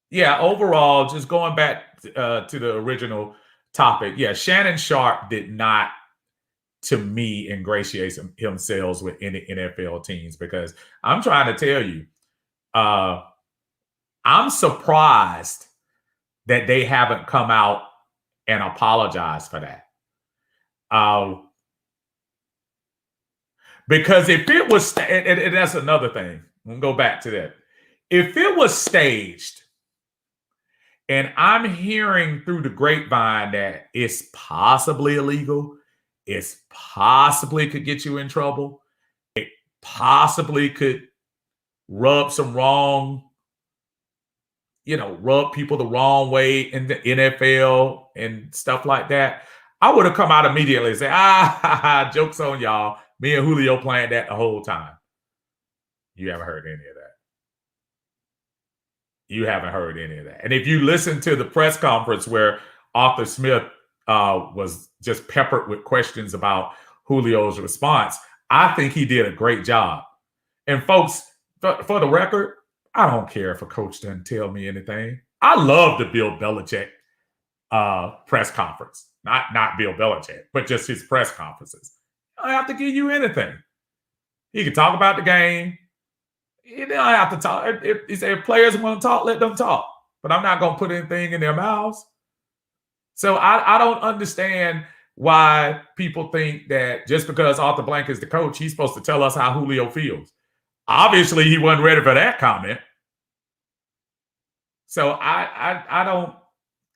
yeah, overall, just going back to the original topic, yeah, Shannon Sharpe did not, to me, ingratiate himself with any NFL teams, because I'm trying to tell you, I'm surprised that they haven't come out and apologized for that. Because if it was, and that's another thing, we'll go back to that. If it was staged, and I'm hearing through the grapevine that it's possibly illegal, it's possibly could get you in trouble, it possibly could rub people the wrong way in the NFL and stuff like that, I would have come out immediately and said, joke's on y'all. Me and Julio planned that the whole time. You haven't heard any of that. You haven't heard any of that. And if you listen to the press conference where Arthur Smith was just peppered with questions about Julio's response, I think he did a great job. And folks, for the record, I don't care if a coach doesn't tell me anything. I love the Bill Belichick press conference. Not Bill Belichick, but just his press conferences. I don't have to give you anything. He can talk about the game. You don't have to talk. If players want to talk, let them talk. But I'm not going to put anything in their mouths. So I don't understand why people think that just because Arthur Blank is the coach, he's supposed to tell us how Julio feels. Obviously, he wasn't ready for that comment. So I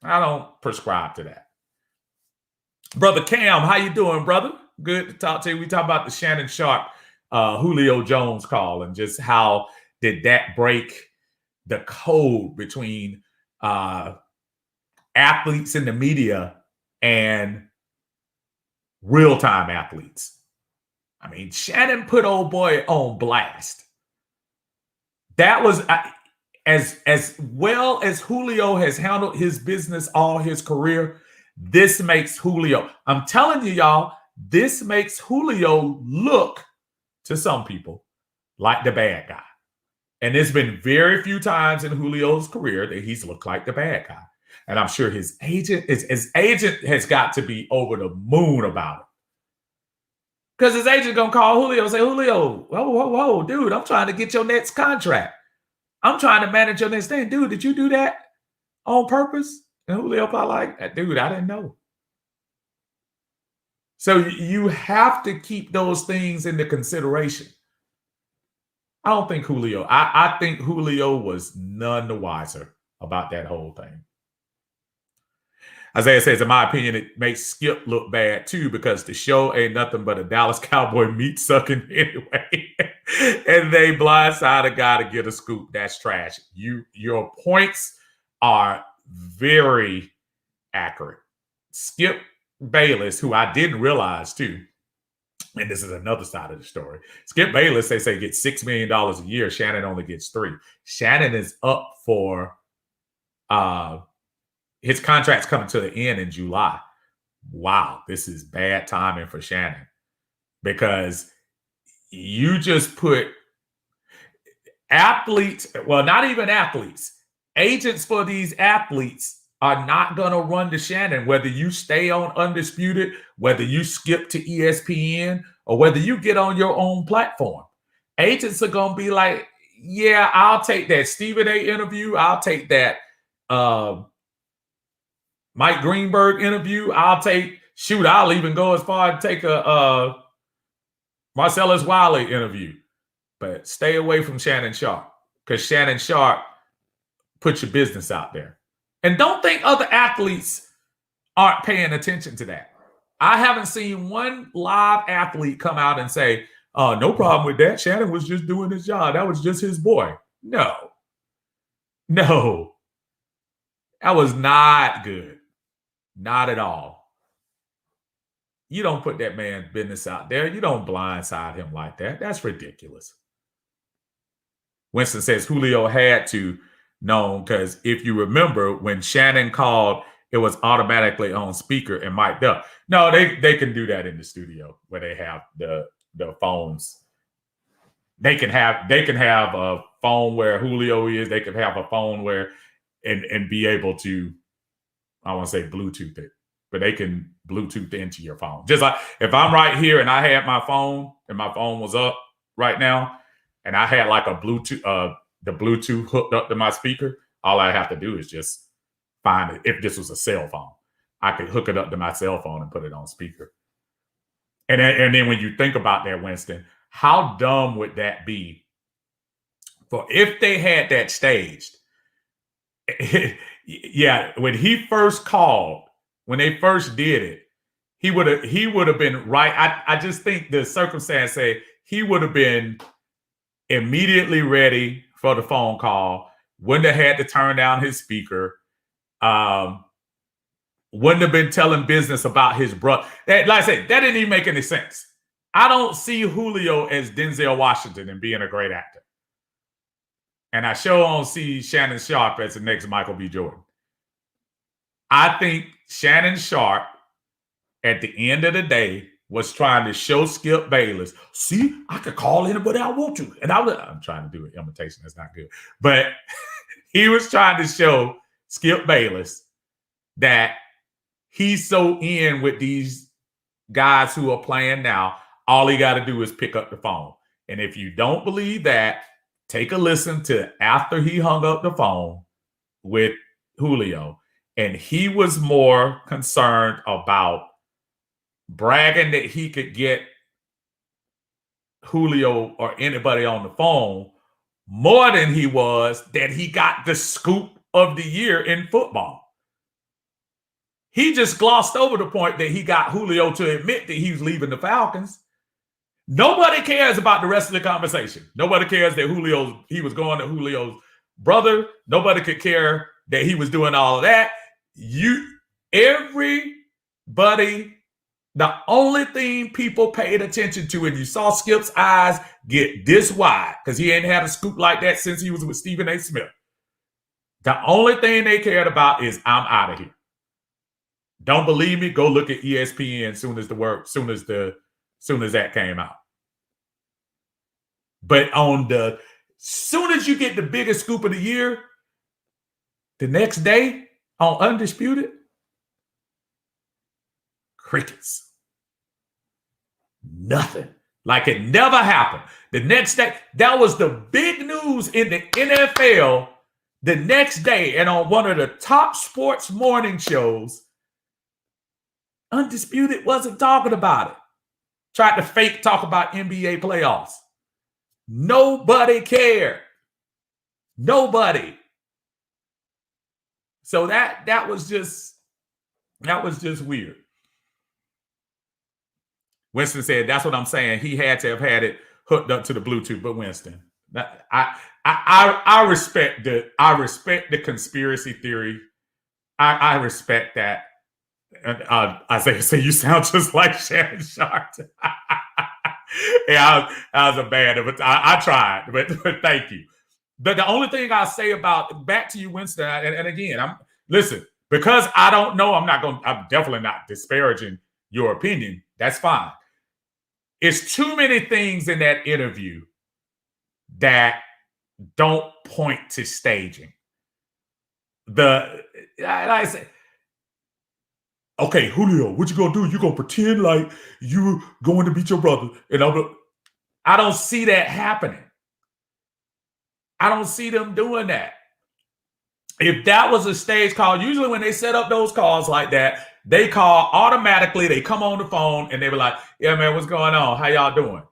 don't prescribe to that. Brother Cam, how you doing, brother? Good to talk to you. We talk about the Shannon Sharpe, Julio Jones call, and just how did that break the code between athletes in the media and real-time athletes. I mean, Shannon put old boy on blast. That was as well as Julio has handled his business all his career. This makes Julio, I'm telling you, y'all, this makes Julio look to some people like the bad guy. And there's been very few times in Julio's career that he's looked like the bad guy. And I'm sure his agent has got to be over the moon about it. Because his agent going to call Julio and say, Julio, whoa, dude, I'm trying to get your next contract. I'm trying to manage your next thing. Dude, did you do that on purpose? And Julio probably like, dude, I didn't know. So you have to keep those things into consideration. I don't think Julio, I think Julio was none the wiser about that whole thing. Isaiah says, in my opinion, it makes Skip look bad too, because the show ain't nothing but a Dallas Cowboy meat sucking anyway. And they blindside a guy to get a scoop. That's trash. Your points are very accurate. Skip Bayless, who I didn't realize too, and this is another side of the story. Skip Bayless, they say, gets $6 million a year. Shannon only gets $3 million. Shannon is up for his contract's coming to the end in July. Wow, this is bad timing for Shannon, because you just put athletes, well, not even athletes, agents for these athletes are not going to run to Shannon, whether you stay on Undisputed, whether you skip to ESPN, or whether you get on your own platform. Agents are going to be like, yeah, I'll take that Stephen A interview. I'll take that Mike Greenberg interview. I'll even go as far as take a Marcellus Wiley interview. But stay away from Shannon Sharpe, because Shannon Sharpe puts your business out there. And don't think other athletes aren't paying attention to that. I haven't seen one live athlete come out and say, no problem with that. Shannon was just doing his job. That was just his boy. No, no, that was not good. Not at all. You don't put that man's business out there. You don't blindside him like that. That's ridiculous. Winston says Julio had to know because if you remember when Shannon called, it was automatically on speaker and mic'd up. No, they can do that in the studio where they have the phones. They can have a phone where Julio is. They can have a phone where and be able to, I want to say Bluetooth it, but they can Bluetooth into your phone. Just like if I'm right here and I had my phone and my phone was up right now, and I had like a Bluetooth, the Bluetooth hooked up to my speaker, all I have to do is just find it. If this was a cell phone, I could hook it up to my cell phone and put it on speaker. And then when you think about that, Winston, how dumb would that be? For if they had that staged, yeah, when he first called, when they first did it, he would have been right. I just think the circumstance say he would have been immediately ready for the phone call, wouldn't have had to turn down his speaker, wouldn't have been telling business about his brother. Like I said, that didn't even make any sense. I don't see Julio as Denzel Washington and being a great actor. And I sure don't see Shannon Sharpe as the next Michael B. Jordan. I think Shannon Sharpe, at the end of the day, was trying to show Skip Bayless, see, I could call anybody I want to. And I'm trying to do an imitation. That's not good. But he was trying to show Skip Bayless that he's so in with these guys who are playing now. All he got to do is pick up the phone. And if you don't believe that, take a listen to after he hung up the phone with Julio. And he was more concerned about bragging that he could get Julio or anybody on the phone more than he was that he got the scoop of the year in football. He just glossed over the point that he got Julio to admit that he was leaving the Falcons. Nobody cares about the rest of the conversation. Nobody cares that he was going to Julio's brother. Nobody could care that he was doing all of that. Everybody, the only thing people paid attention to, and you saw Skip's eyes get this wide because he ain't had a scoop like that since he was with Stephen A. Smith. The only thing they cared about is I'm out of here. Don't believe me? Go look at ESPN soon as that came out. But soon as you get the biggest scoop of the year, the next day on Undisputed, crickets. Nothing. Like it never happened. The next day, that was the big news in the NFL the next day. And on one of the top sports morning shows, Undisputed wasn't talking about it. Tried to fake talk about NBA playoffs. Nobody cared. Nobody. So that was just weird. Winston said, that's what I'm saying. He had to have had it hooked up to the Bluetooth. But Winston, I respect the conspiracy theory. I respect that. And Isaiah said, you sound just like Shannon Sharpe. Yeah, I was a bad, but I tried. But thank you. The only thing I say back to you, Winston, and again, listen, because I don't know, I'm definitely not disparaging your opinion. That's fine. It's too many things in that interview that don't point to staging. I say, okay, Julio, what you gonna do? You gonna pretend like you going to beat your brother? And I don't see that happening. I don't see them doing that. If that was a stage call, usually when they set up those calls like that, they call automatically, they come on the phone and they were like, yeah, man, what's going on? How y'all doing?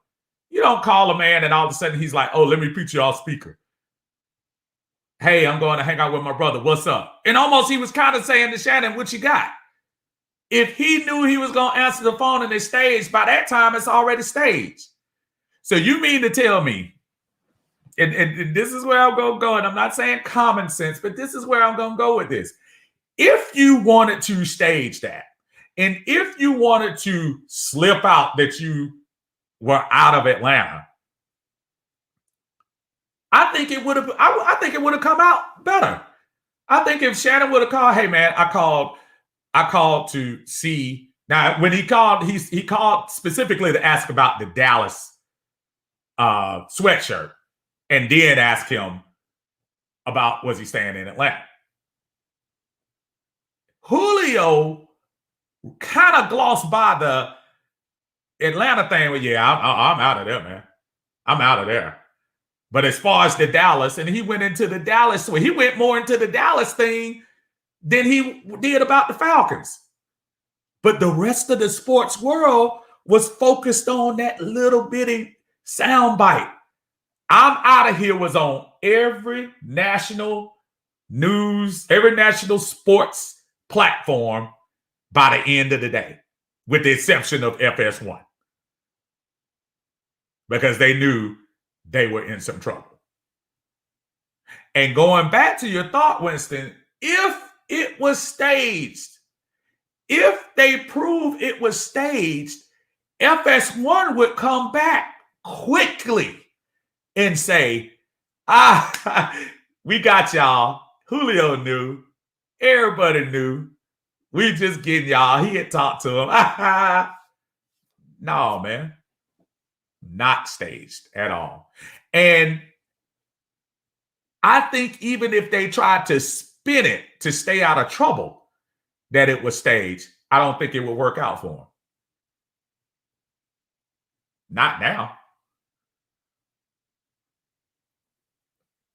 You don't call a man and all of a sudden he's like, oh, let me put you off speaker. Hey, I'm going to hang out with my brother. What's up? And almost he was kind of saying to Shannon, what you got? If he knew he was going to answer the phone and it's staged, by that time it's already staged. So you mean to tell me, and this is where I'm going to go, and I'm not saying common sense, but this is where I'm going to go with this. If you wanted to stage that, and if you wanted to slip out that you were out of Atlanta, I think it would have. I think it would have come out better. I think if Shannon would have called, hey man, I called to see. Now when he called specifically to ask about the Dallas sweatshirt, and then ask him about was he staying in Atlanta. Julio kind of glossed by the Atlanta thing. Well, yeah, I'm out of there, man. I'm out of there. But as far as the Dallas, and he went into the Dallas, so he went more into the Dallas thing than he did about the Falcons. But the rest of the sports world was focused on that little bitty soundbite. I'm out of here was on every national news, every national sports platform by the end of the day, with the exception of FS1. Because they knew they were in some trouble. And going back to your thought, Winston, if it was staged, if they prove it was staged, FS1 would come back quickly and say, we got y'all. Julio knew. Everybody knew. We just getting y'all. He had talked to him. No, man. Not staged at all. And I think even if they tried to spin it to stay out of trouble that it was staged, I don't think it would work out for them. Not now.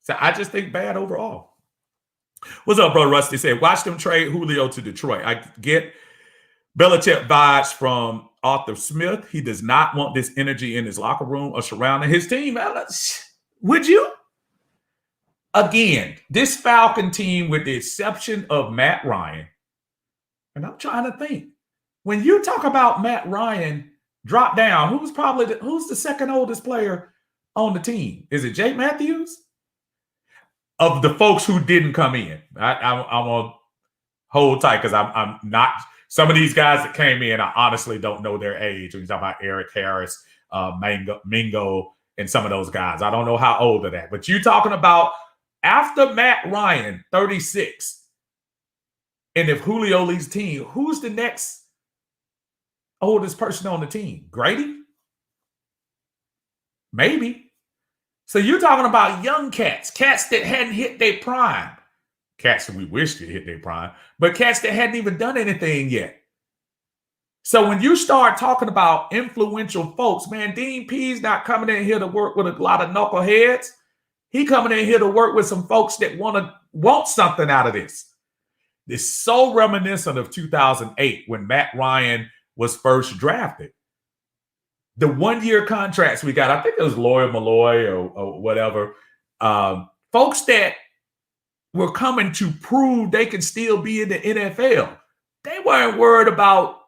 So I just think bad overall. What's up, bro? Rusty said, watch them trade Julio to Detroit. I get Belichick vibes from Arthur Smith. He does not want this energy in his locker room or surrounding his team. Would you? Again, this Falcon team, with the exception of Matt Ryan, and I'm trying to think, when you talk about Matt Ryan drop down, who's the second oldest player on the team? Is it Jake Matthews? Of the folks who didn't come in, I'm going to hold tight because I'm not. Some of these guys that came in, I honestly don't know their age. When you talk about Eric Harris, Mingo, and some of those guys, I don't know how old they're at. But you're talking about after Matt Ryan, 36, and if Julio leads the team, who's the next oldest person on the team? Grady? Maybe. So you're talking about young cats that hadn't hit their prime. Cats that we wish could hit their prime, but cats that hadn't even done anything yet. So when you start talking about influential folks, man, Dean P's not coming in here to work with a lot of knuckleheads. He coming in here to work with some folks that want something out of this. It's so reminiscent of 2008 when Matt Ryan was first drafted. The 1-year contracts we got, I think it was Lawyer Malloy or whatever, folks that were coming to prove they can still be in the NFL. They weren't worried about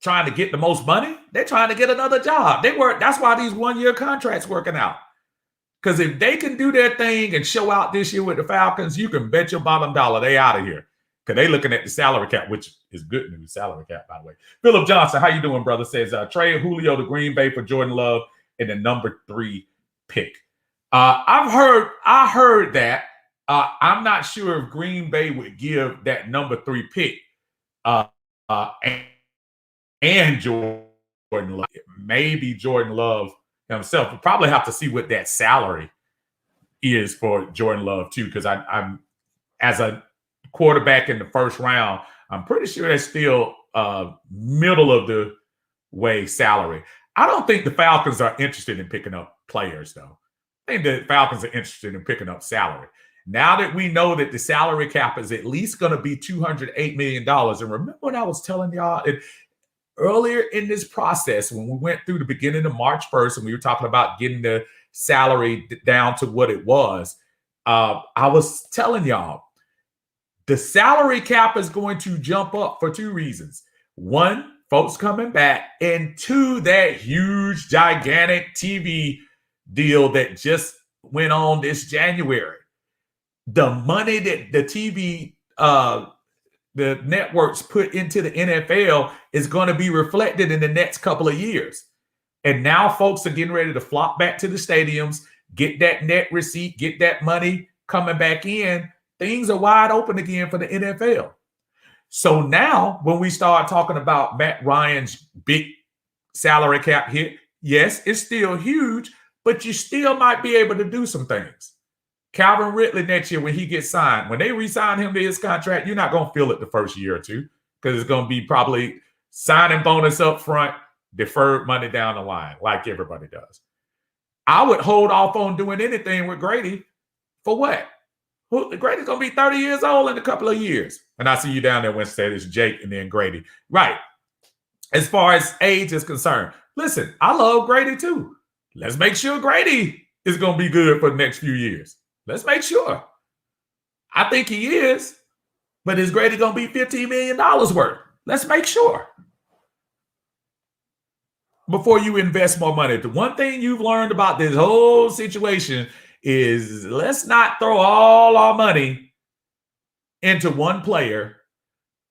trying to get the most money. They're trying to get another job. That's why these 1-year contracts working out. Because if they can do their thing and show out this year with the Falcons, you can bet your bottom dollar they out of here. Because they looking at the salary cap, which is good news, salary cap, by the way. Philip Johnson, how you doing, brother? Says, trade Julio to Green Bay for Jordan Love in the number 3 pick. I heard that. I'm not sure if Green Bay would give that number 3 pick and Jordan Love. Maybe Jordan Love himself. We'll probably have to see what that salary is for Jordan Love, too, because I'm as a quarterback in the first round, I'm pretty sure that's still middle of the way salary. I don't think the Falcons are interested in picking up players, though. I think the Falcons are interested in picking up salary. Now that we know that the salary cap is at least going to be $208 million, and remember what I was telling y'all, earlier in this process, when we went through the beginning of March 1st and we were talking about getting the salary down to what it was, I was telling y'all, the salary cap is going to jump up for two reasons. One, folks coming back, and two, that huge, gigantic TV deal that just went on this January. The money that the TV, the networks put into the NFL is going to be reflected in the next couple of years. And now folks are getting ready to flock back to the stadiums, get that net receipt, get that money coming back in. Things are wide open again for the NFL. So now when we start talking about Matt Ryan's big salary cap hit, yes, it's still huge, but you still might be able to do some things. Calvin Ridley next year, when he gets signed, when they re-sign him to his contract, you're not going to feel it the first year or two because it's going to be probably signing bonus up front, deferred money down the line, like everybody does. I would hold off on doing anything with Grady. For what? Grady's going to be 30 years old in a couple of years. And I see you down there, Wednesday. It's Jake and then Grady. Right. As far as age is concerned, listen, I love Grady too. Let's make sure Grady is going to be good for the next few years. Let's make sure. I think he is, but is Grady going to be $15 million worth? Let's make sure. Before you invest more money. The one thing you've learned about this whole situation is let's not throw all our money into one player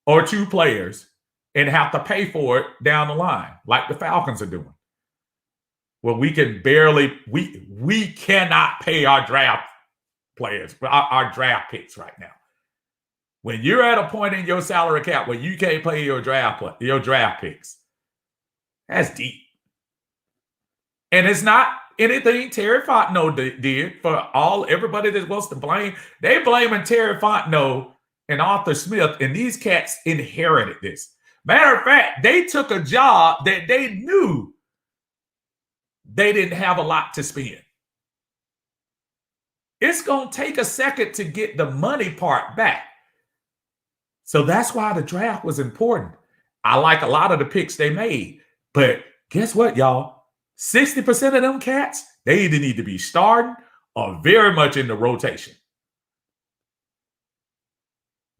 or two players and have to pay for it down the line, like the Falcons are doing. Well, we can barely, we cannot pay our draft players, our draft picks right now. When you're at a point in your salary cap where you can't pay your draft picks, that's deep. And it's not anything Terry Fontenot did for everybody that wants to blame. They blaming Terry Fontenot and Arthur Smith, and these cats inherited this. Matter of fact, they took a job that they knew they didn't have a lot to spend. It's going to take a second to get the money part back. So that's why the draft was important. I like a lot of the picks they made. But guess what, y'all? 60% of them cats, they either need to be starting or very much in the rotation.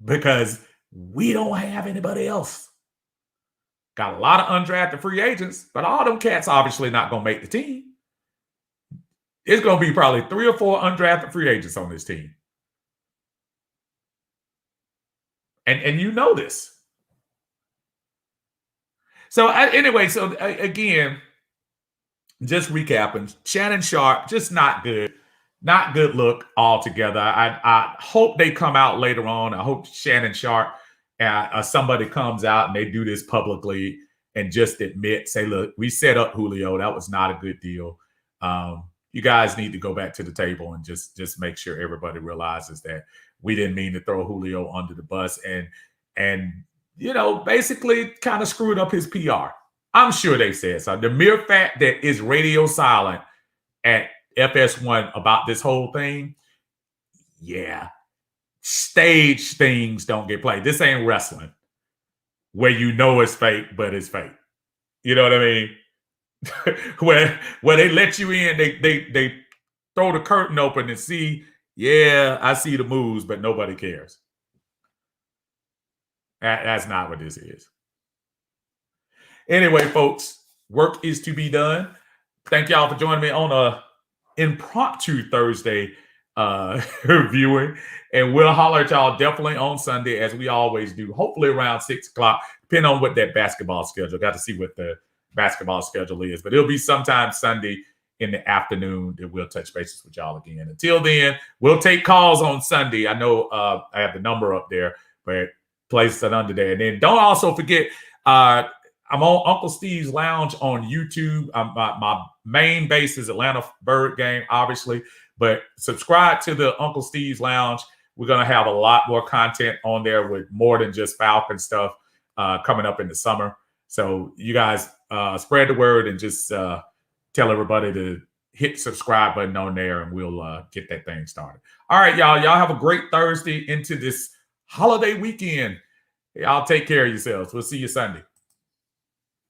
Because we don't have anybody else. Got a lot of undrafted free agents, but all them cats obviously not going to make the team. It's going to be probably 3 or 4 undrafted free agents on this team. And you know this. So anyway, again, just recapping, Shannon Sharpe, just not good. Not good look altogether. I hope they come out later on. I hope Shannon Sharpe, somebody comes out and they do this publicly and just admit, say, look, we set up Julio. That was not a good deal. You guys need to go back to the table and just make sure everybody realizes that we didn't mean to throw Julio under the bus and basically kind of screwed up his PR. I'm sure they said so. The mere fact that it's radio silent at FS1 about this whole thing, yeah, stage things don't get played. This ain't wrestling where you know it's fake, but it's fake. You know what I mean? where they let you in, they throw the curtain open and see, yeah, I see the moves, but nobody cares. That's not what this is. Anyway, folks, work is to be done. Thank y'all for joining me on a impromptu Thursday viewing, and we'll holler at y'all definitely on Sunday as we always do, hopefully around 6 o'clock, depending on what that basketball schedule. Got to see what the basketball schedule is, but it'll be sometime Sunday in the afternoon that we'll touch bases with y'all again. Until then, we'll take calls on Sunday. I know I have the number up there, but place it under there. And then don't also forget, I'm on Uncle Steve's Lounge on YouTube. My main base is Atlanta Bird Game, obviously, but subscribe to the Uncle Steve's Lounge. We're going to have a lot more content on there with more than just Falcon stuff coming up in the summer. So you guys spread the word and just tell everybody to hit the subscribe button on there, and we'll get that thing started. All right, y'all. Y'all have a great Thursday into this holiday weekend. Y'all take care of yourselves. We'll see you Sunday.